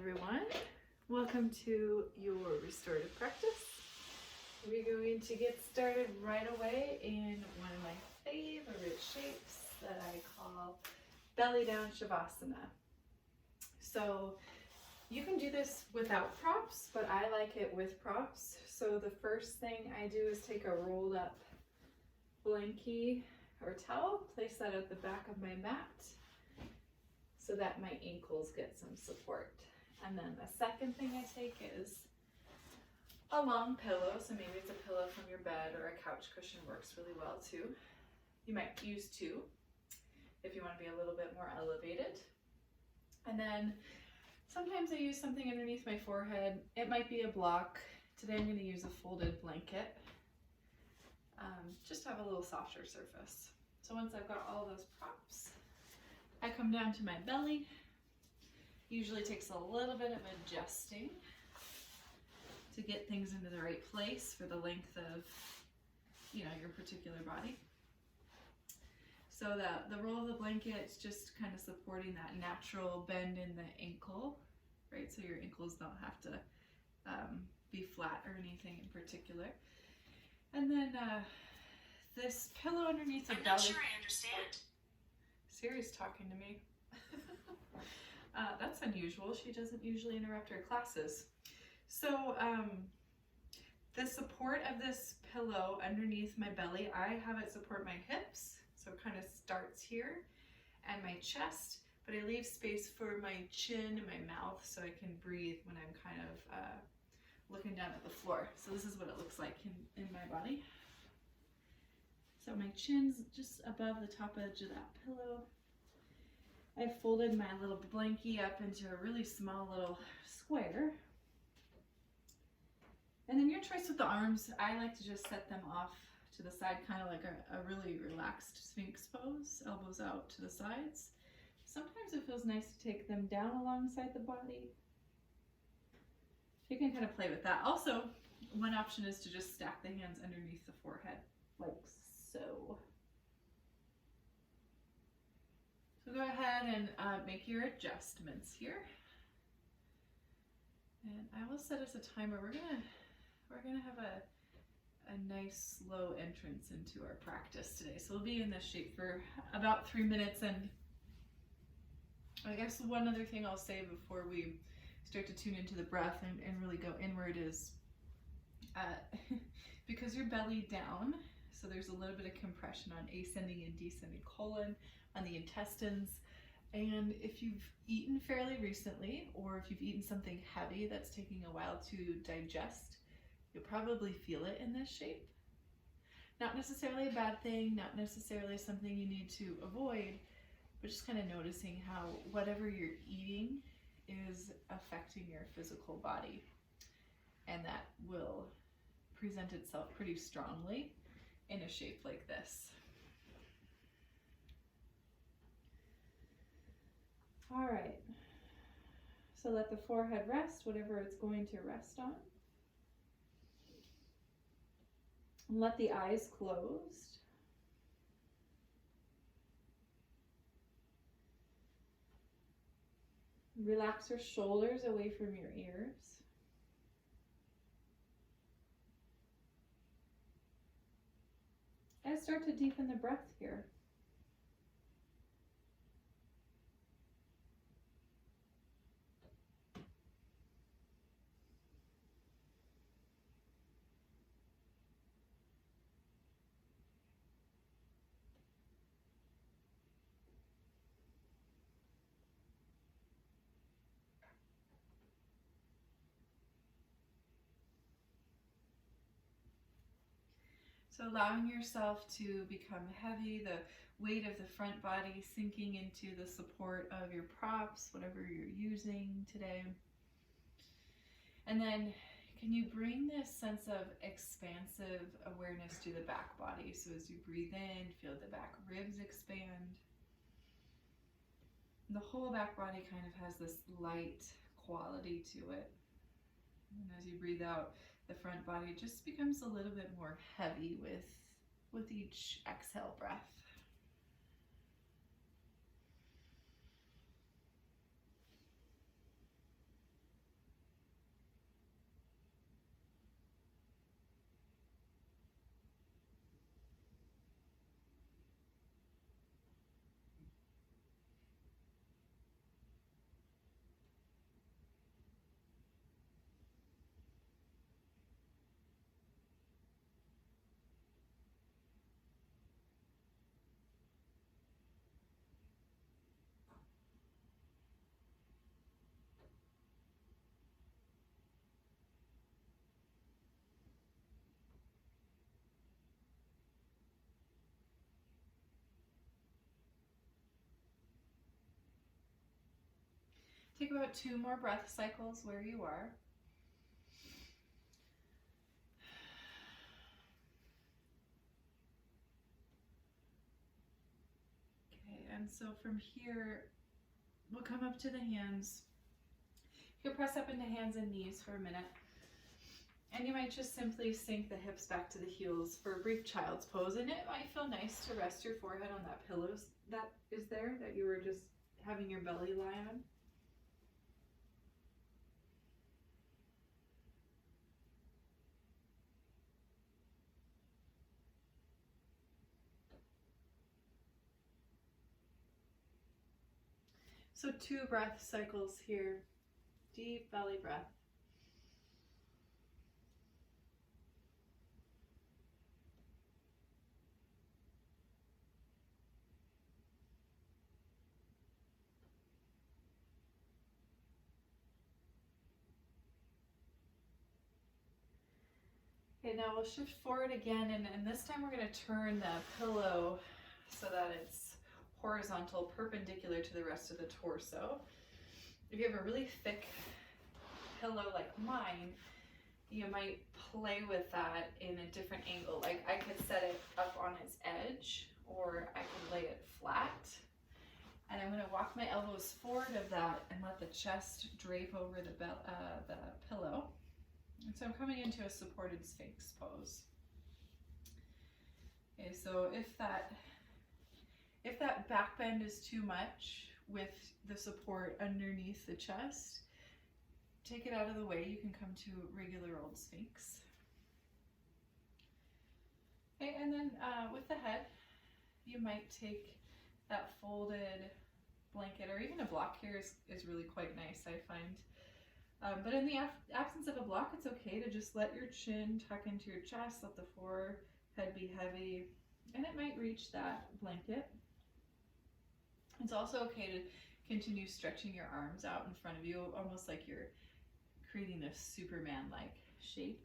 everyone. Welcome to your restorative practice. We're going to get started right away in one of my favorite shapes that I call belly down shavasana. So you can do this without props, but I like it with props. So the first thing I do is take a rolled up blankie or towel, place that at the back of my mat so that my ankles get some support. And then the second thing I take is a long pillow. So maybe it's a pillow from your bed, or a couch cushion works really well too. You might use two if you want to be a little bit more elevated. And then sometimes I use something underneath my forehead. It might be a block. Today I'm going to use a folded blanket, just to have a little softer surface. So once I've got all those props, I come down to my belly. Usually takes a little bit of adjusting to get things into the right place for the length of, your particular body. So the roll of the blanket is just kind of supporting that natural bend in the ankle, right? So your ankles don't have to be flat or anything in particular. And then this pillow underneath the belly. I'm not sure I understand. Siri's talking to me. That's unusual. She doesn't usually interrupt her classes. So the support of this pillow underneath my belly, I have it support my hips. So it kind of starts here and my chest, but I leave space for my chin and my mouth so I can breathe when I'm kind of looking down at the floor. So this is what it looks like in my body. So my chin's just above the top edge of that pillow. I folded my little blankie up into a really small little square. And then your choice with the arms, I like to just set them off to the side, kind of like a really relaxed Sphinx pose, elbows out to the sides. Sometimes it feels nice to take them down alongside the body. You can kind of play with that. Also, one option is to just stack the hands underneath the forehead, like so. So go ahead and make your adjustments here. And I will set us a timer. We're gonna have a nice slow entrance into our practice today. So we'll be in this shape for about 3 minutes. And I guess one other thing I'll say before we start to tune into the breath and really go inward is because you're belly down, so there's a little bit of compression on ascending and descending colon, on the intestines. And if you've eaten fairly recently, or if you've eaten something heavy that's taking a while to digest, you'll probably feel it in this shape. Not necessarily a bad thing, not necessarily something you need to avoid, but just kind of noticing how whatever you're eating is affecting your physical body. And that will present itself pretty strongly in a shape like this. All right, so let the forehead rest, whatever it's going to rest on. And let the eyes closed. Relax your shoulders away from your ears. And start to deepen the breath here. So allowing yourself to become heavy, the weight of the front body sinking into the support of your props, whatever you're using today. And then can you bring this sense of expansive awareness to the back body? So as you breathe in, feel the back ribs expand. The whole back body kind of has this light quality to it. And as you breathe out, the front body just becomes a little bit more heavy with each exhale breath. Take about 2 more breath cycles where you are. Okay, and so from here, we'll come up to the hands. You can press up into hands and knees for a minute. And you might just simply sink the hips back to the heels for a brief child's pose. And it might feel nice to rest your forehead on that pillow that is there, that you were just having your belly lie on. So 2 breath cycles here. Deep belly breath. Okay, now we'll shift forward again, and this time we're going to turn the pillow so that it's horizontal, perpendicular to the rest of the torso. If you have a really thick pillow like mine, you might play with that in a different angle. Like I could set it up on its edge, or I could lay it flat. And I'm going to walk my elbows forward of that and let the chest drape over the pillow. And so I'm coming into a supported sphinx pose. Okay, so if that back bend is too much with the support underneath the chest, take it out of the way. You can come to regular old sphinx. Okay, and then with the head, you might take that folded blanket, or even a block here is really quite nice, I find. But in the absence of a block, it's okay to just let your chin tuck into your chest, let the forehead be heavy, and it might reach that blanket. It's also okay to continue stretching your arms out in front of you, almost like you're creating a Superman-like shape.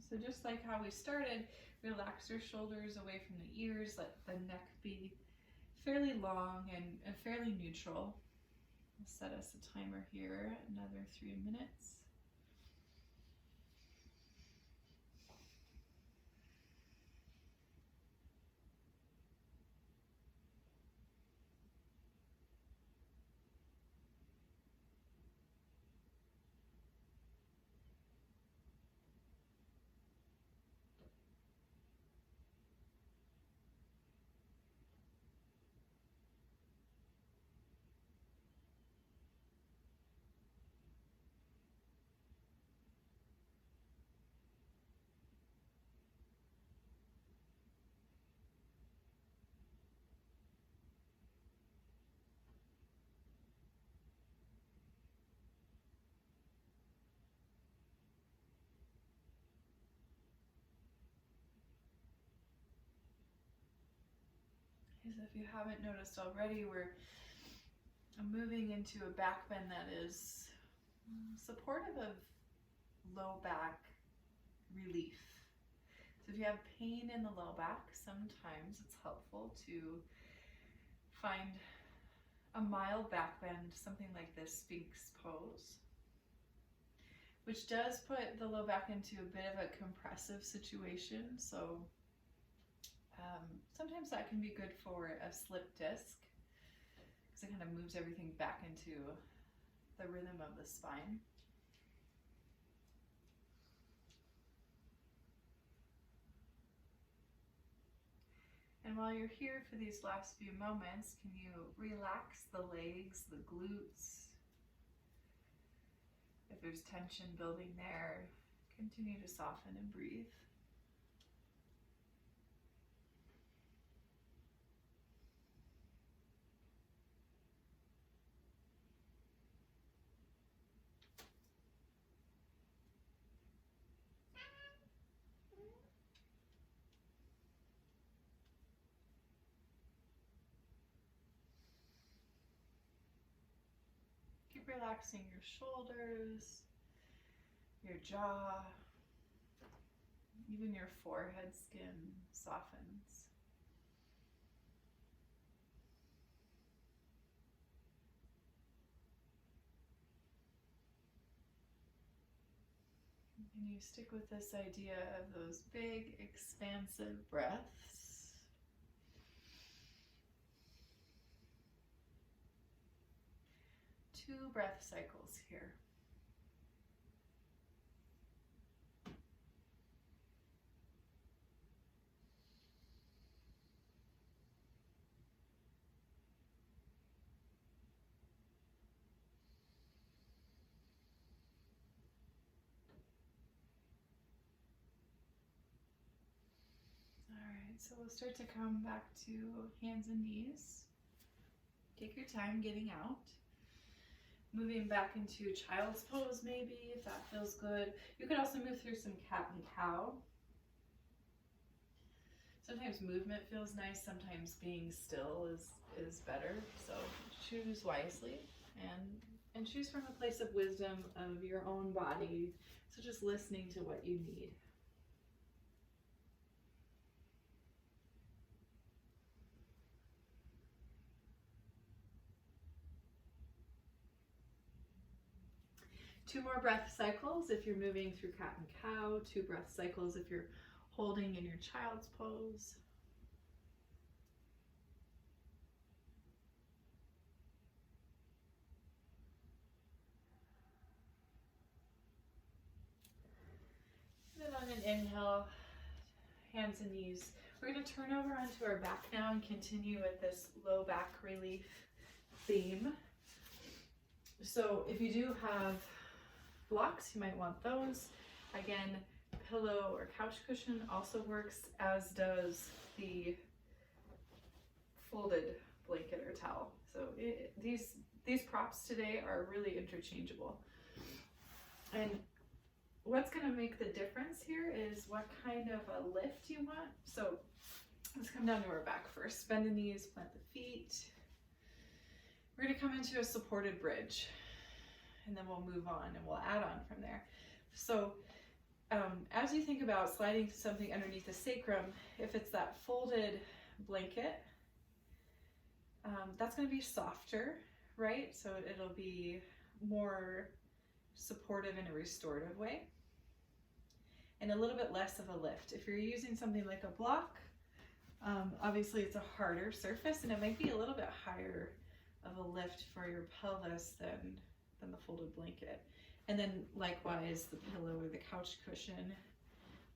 So just like how we started, relax your shoulders away from the ears, let the neck be fairly long and fairly neutral. I'll set us a timer here, another 3 minutes. So if you haven't noticed already, we're moving into a back bend that is supportive of low back relief. So if you have pain in the low back, sometimes it's helpful to find a mild back bend, something like this Sphinx pose, which does put the low back into a bit of a compressive situation. So sometimes that can be good for a slip disc, because it kind of moves everything back into the rhythm of the spine. And while you're here for these last few moments, can you relax the legs, the glutes? If there's tension building there, continue to soften and breathe. Keep relaxing your shoulders, your jaw, even your forehead skin softens. And you stick with this idea of those big, expansive breaths. Two breath cycles here. So we'll start to come back to hands and knees. Take your time getting out. Moving back into child's pose maybe, if that feels good. You could also move through some cat and cow. Sometimes movement feels nice, sometimes being still is better. So choose wisely and choose from a place of wisdom of your own body. So just listening to what you need. Two more breath cycles if you're moving through cat and cow. 2 breath cycles if you're holding in your child's pose. And then on an inhale, hands and knees. We're going to turn over onto our back now and continue with this low back relief theme. So if you do have blocks, you might want those. Again, pillow or couch cushion also works, as does the folded blanket or towel. So these props today are really interchangeable. And what's going to make the difference here is what kind of a lift you want. So let's come down to our back first. Bend the knees, plant the feet. We're going to come into a supported bridge, and then we'll move on and we'll add on from there. So as you think about sliding something underneath the sacrum, if it's that folded blanket, that's going to be softer, right? So it'll be more supportive in a restorative way, and a little bit less of a lift. If you're using something like a block, obviously it's a harder surface, and it might be a little bit higher of a lift for your pelvis than the folded blanket. And then likewise the pillow or the couch cushion,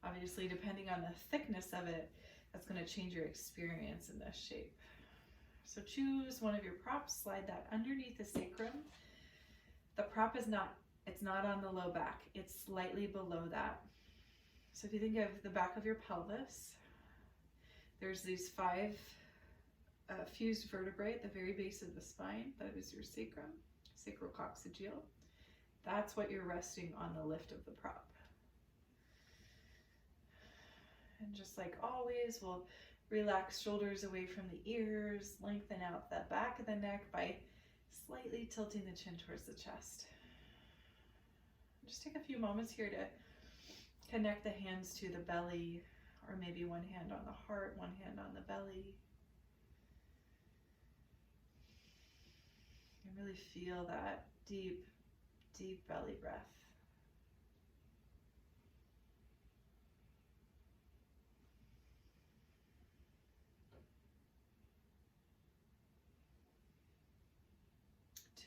obviously depending on the thickness of it, that's going to change your experience in this shape. So choose one of your props, slide that underneath the sacrum. The prop is not on the low back, it's slightly below that. So if you think of the back of your pelvis, there's these 5 fused vertebrae at the very base of the spine. That is your sacrum, sacrococcygeal. That's what you're resting on the lift of the prop. And just like always, we'll relax shoulders away from the ears, lengthen out the back of the neck by slightly tilting the chin towards the chest. Just take a few moments here to connect the hands to the belly, or maybe one hand on the heart, one hand on the belly. And really feel that deep, deep belly breath.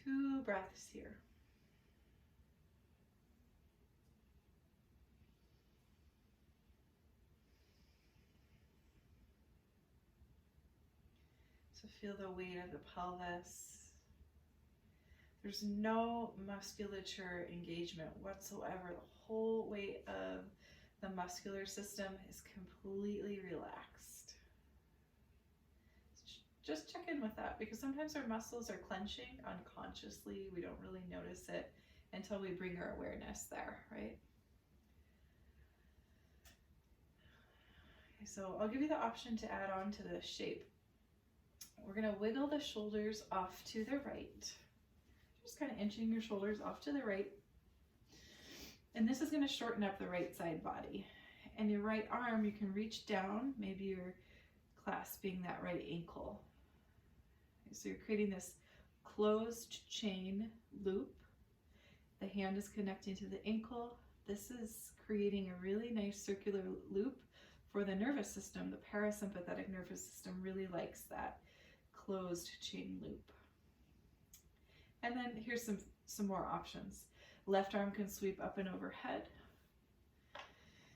Two breaths here. So feel the weight of the pelvis. There's no musculature engagement whatsoever. The whole weight of the muscular system is completely relaxed. Just check in with that, because sometimes our muscles are clenching unconsciously. We don't really notice it until we bring our awareness there, right? Okay, so I'll give you the option to add on to the shape. We're going to wiggle the shoulders off to the right. Just kind of inching your shoulders off to the right. And this is going to shorten up the right side body. And your right arm, you can reach down, maybe you're clasping that right ankle. So you're creating this closed chain loop. The hand is connecting to the ankle. This is creating a really nice circular loop for the nervous system. The parasympathetic nervous system really likes that closed chain loop. And then here's some more options. Left arm can sweep up and overhead.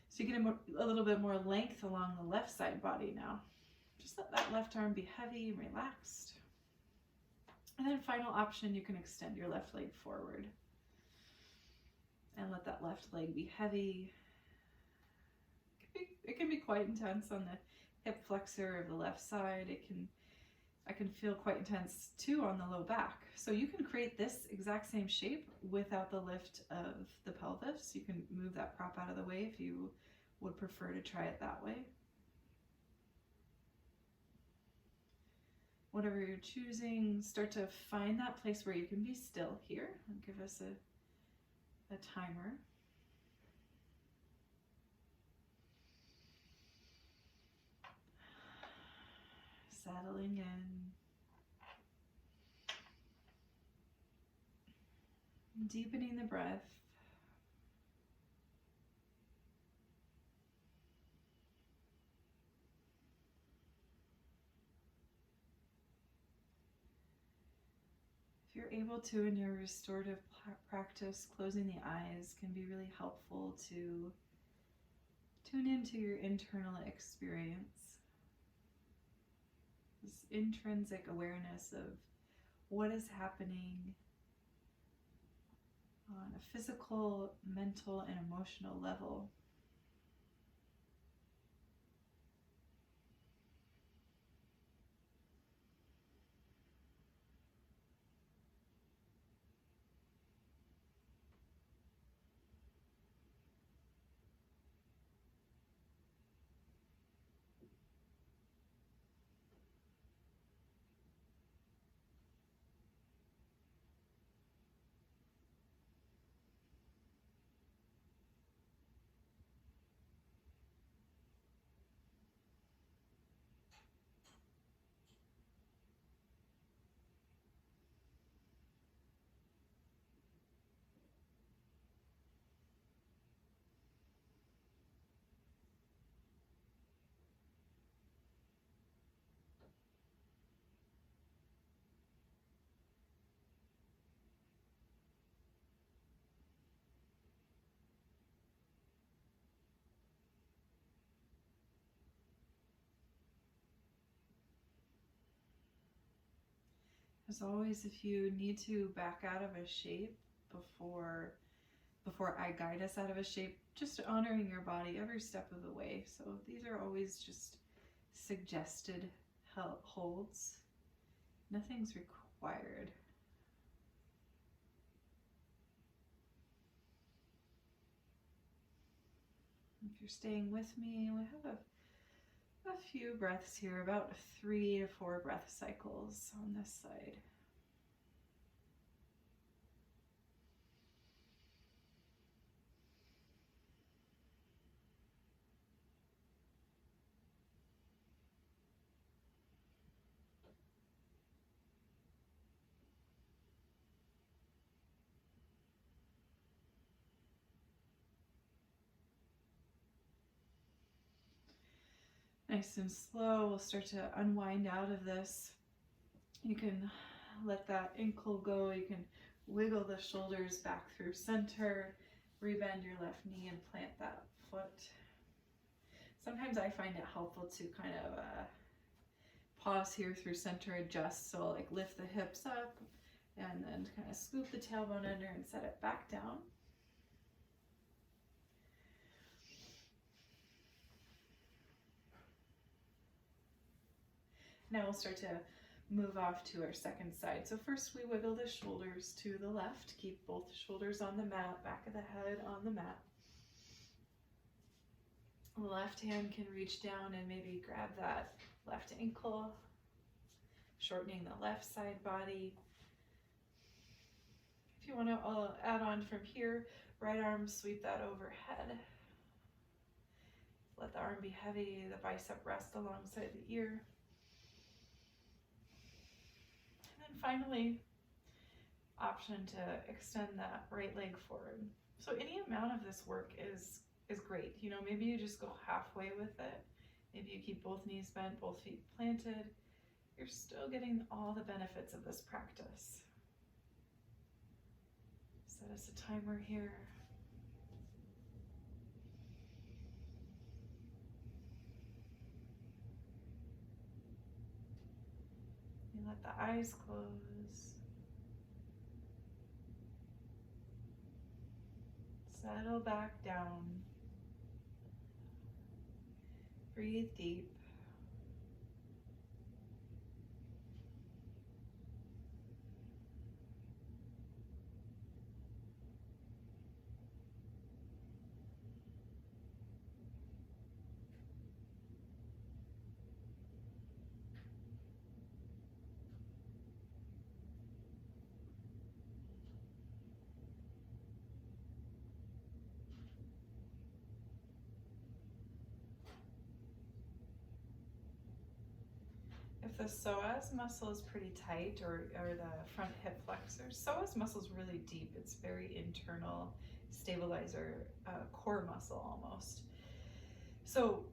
So you get a little bit more length along the left side body now. Just let that left arm be heavy and relaxed. And then final option, you can extend your left leg forward and let that left leg be heavy. It can be quite intense on the hip flexor of the left side. I can feel quite intense too on the low back. So you can create this exact same shape without the lift of the pelvis. You can move that prop out of the way if you would prefer to try it that way. Whatever you're choosing, start to find that place where you can be still here. And give us a timer. Settling in. Deepening the breath. If you're able to, in your restorative practice, closing the eyes can be really helpful to tune into your internal experience. This intrinsic awareness of what is happening on a physical, mental, and emotional level. As always, if you need to back out of a shape before I guide us out of a shape, just honoring your body every step of the way. So these are always just suggested holds. Nothing's required. If you're staying with me, we have a few breaths here, about 3 to 4 breath cycles on this side. Nice and slow, we'll start to unwind out of this. You can let that ankle go, you can wiggle the shoulders back through center, rebend your left knee and plant that foot. Sometimes I find it helpful to kind of pause here through center, adjust, so like lift the hips up and then kind of scoop the tailbone under and set it back down. Now we'll start to move off to our second side. So first we wiggle the shoulders to the left, keep both shoulders on the mat, back of the head on the mat. The left hand can reach down and maybe grab that left ankle, shortening the left side body. If If you want to add on from here, right arm, sweep that overhead. Let the arm be heavy, the bicep rest alongside the ear. And then finally, option to extend that right leg forward. So any amount of this work is great. You know, maybe you just go halfway with it. Maybe you keep both knees bent, both feet planted. You're still getting all the benefits of this practice. Set us a timer here. You let the eyes close. Settle back down. Breathe deep. If the psoas muscle is pretty tight, or the front hip flexor, psoas muscle is really deep. It's very internal, stabilizer, core muscle almost. So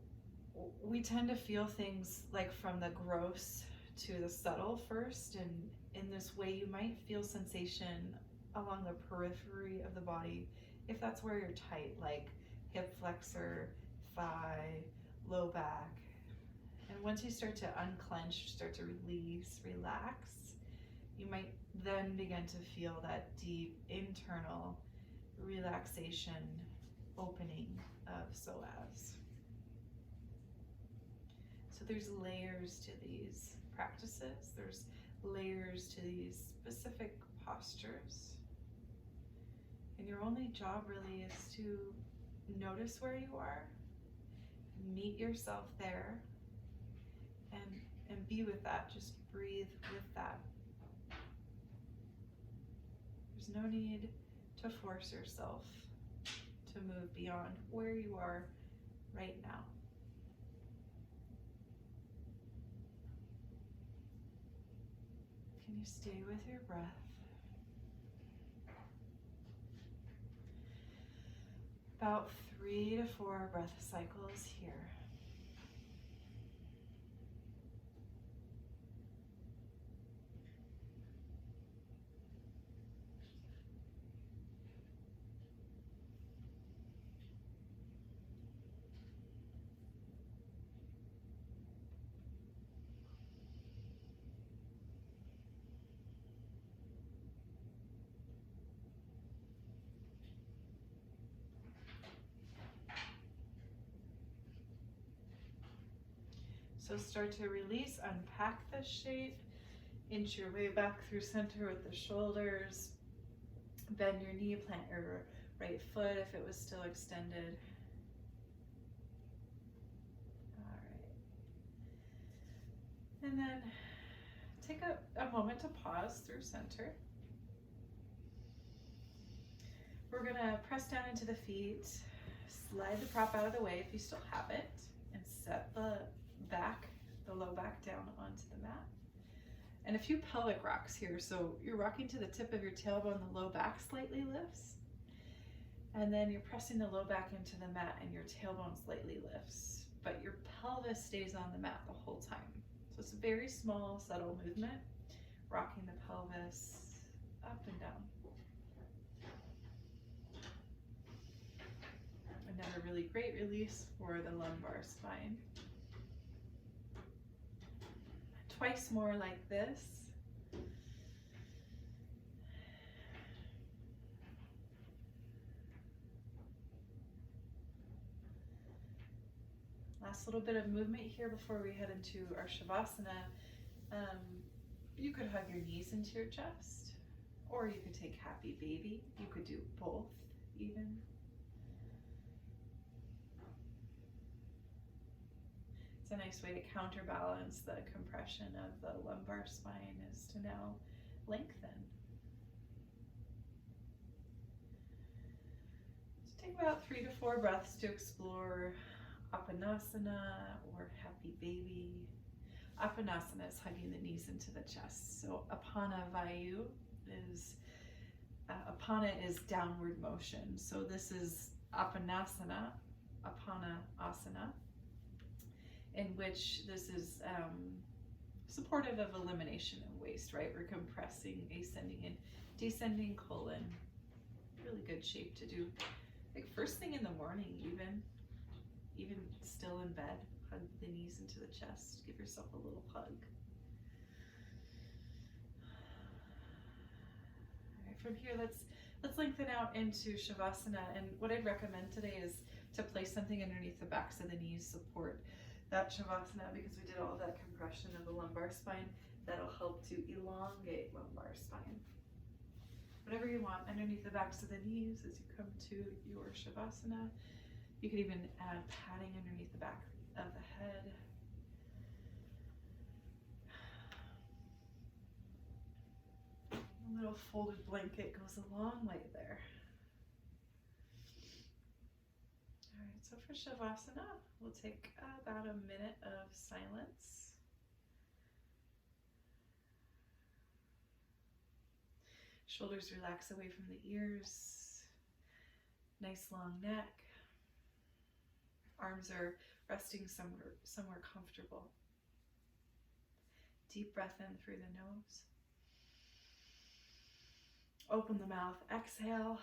we tend to feel things like from the gross to the subtle first, and in this way you might feel sensation along the periphery of the body if that's where you're tight, like hip flexor, thigh, low back. And once you start to unclench, start to release, relax, you might then begin to feel that deep internal relaxation, opening of psoas. So there's layers to these practices. There's layers to these specific postures. And your only job really is to notice where you are, meet yourself there, and be with that. Just breathe with that. There's no need to force yourself to move beyond where you are right now. Can you stay with your breath? About 3 to 4 breath cycles here. So start to release, unpack the shape, inch your way back through center with the shoulders, bend your knee, plant your right foot if it was still extended. All right. And then take a moment to pause through center. We're gonna press down into the feet, slide the prop out of the way if you still have it, and set the low back down onto the mat. And a few pelvic rocks here. So you're rocking to the tip of your tailbone, the low back slightly lifts. And then you're pressing the low back into the mat and your tailbone slightly lifts, but your pelvis stays on the mat the whole time. So it's a very small, subtle movement, rocking the pelvis up and down. Another really great release for the lumbar spine. Twice more like this. Last little bit of movement here before we head into our Shavasana. You could hug your knees into your chest, or you could take happy baby. You could do both even. It's a nice way to counterbalance the compression of the lumbar spine, is to now lengthen. Take about 3 to 4 breaths to explore Apanasana or Happy Baby. Apanasana is hugging the knees into the chest. So Apana Vayu is, Apana is downward motion. So this is Apanasana, Apana Asana, in which this is supportive of elimination of waste, right? We're compressing, ascending and descending colon. Really good shape to do, like first thing in the morning, even still in bed. Hug the knees into the chest. Give yourself a little hug. All right, from here, let's lengthen out into Shavasana. And what I'd recommend today is to place something underneath the backs of the knees, support that Shavasana, because we did all that compression of the lumbar spine. That'll help to elongate lumbar spine. Whatever you want underneath the backs of the knees as you come to your Shavasana. You could even add padding underneath the back of the head. A little folded blanket goes a long way there. All right, so for Shavasana, we'll take about a minute of silence. Shoulders relax away from the ears. Nice long neck. Arms are resting somewhere comfortable. Deep breath in through the nose. Open the mouth, exhale.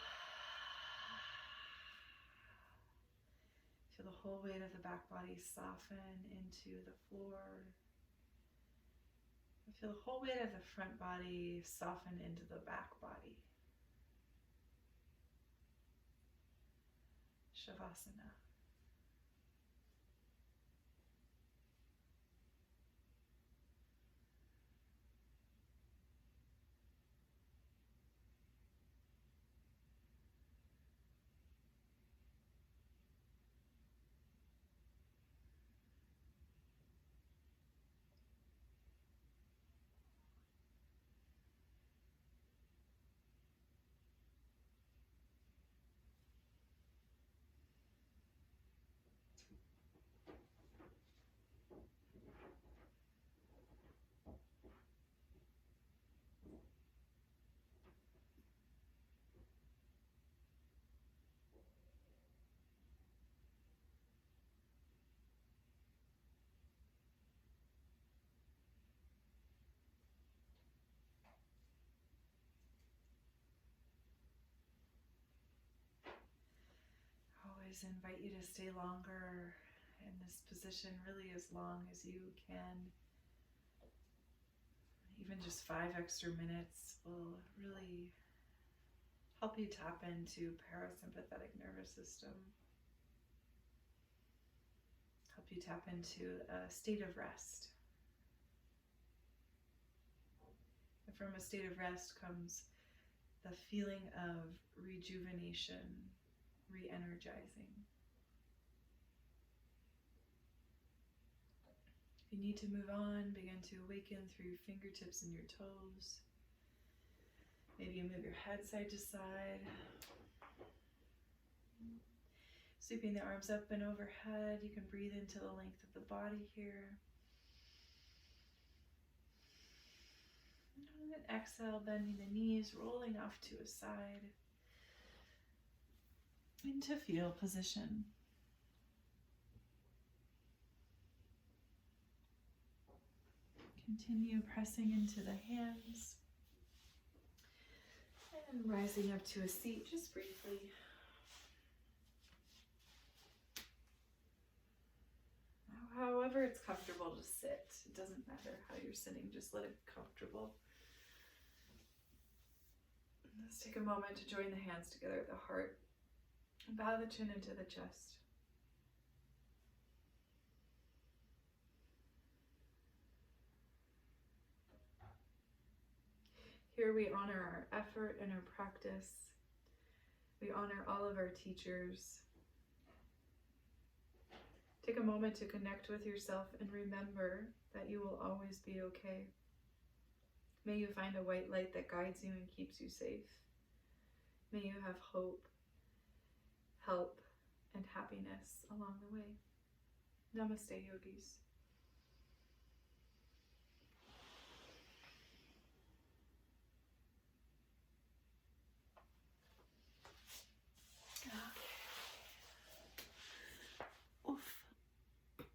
Feel the whole weight of the back body soften into the floor. Feel the whole weight of the front body soften into the back body. Shavasana. Always invite you to stay longer in this position, really as long as you can. Even just 5 extra minutes will really help you tap into parasympathetic nervous system. Help you tap into a state of rest. And from a state of rest comes the feeling of rejuvenation, re-energizing. If you need to move on, begin to awaken through your fingertips and your toes. Maybe you move your head side to side. Sweeping the arms up and overhead. You can breathe into the length of the body here. And then exhale, bending the knees, rolling off to a side. Into fetal position. Continue pressing into the hands and rising up to a seat just briefly. Now, however it's comfortable to sit. It doesn't matter how you're sitting, just let it be comfortable. Let's take a moment to join the hands together at the heart. Bow the chin into the chest. Here we honor our effort and our practice. We honor all of our teachers. Take a moment to connect with yourself and remember that you will always be okay. May you find a white light that guides you and keeps you safe. May you have hope. help and happiness along the way. Namaste, yogis.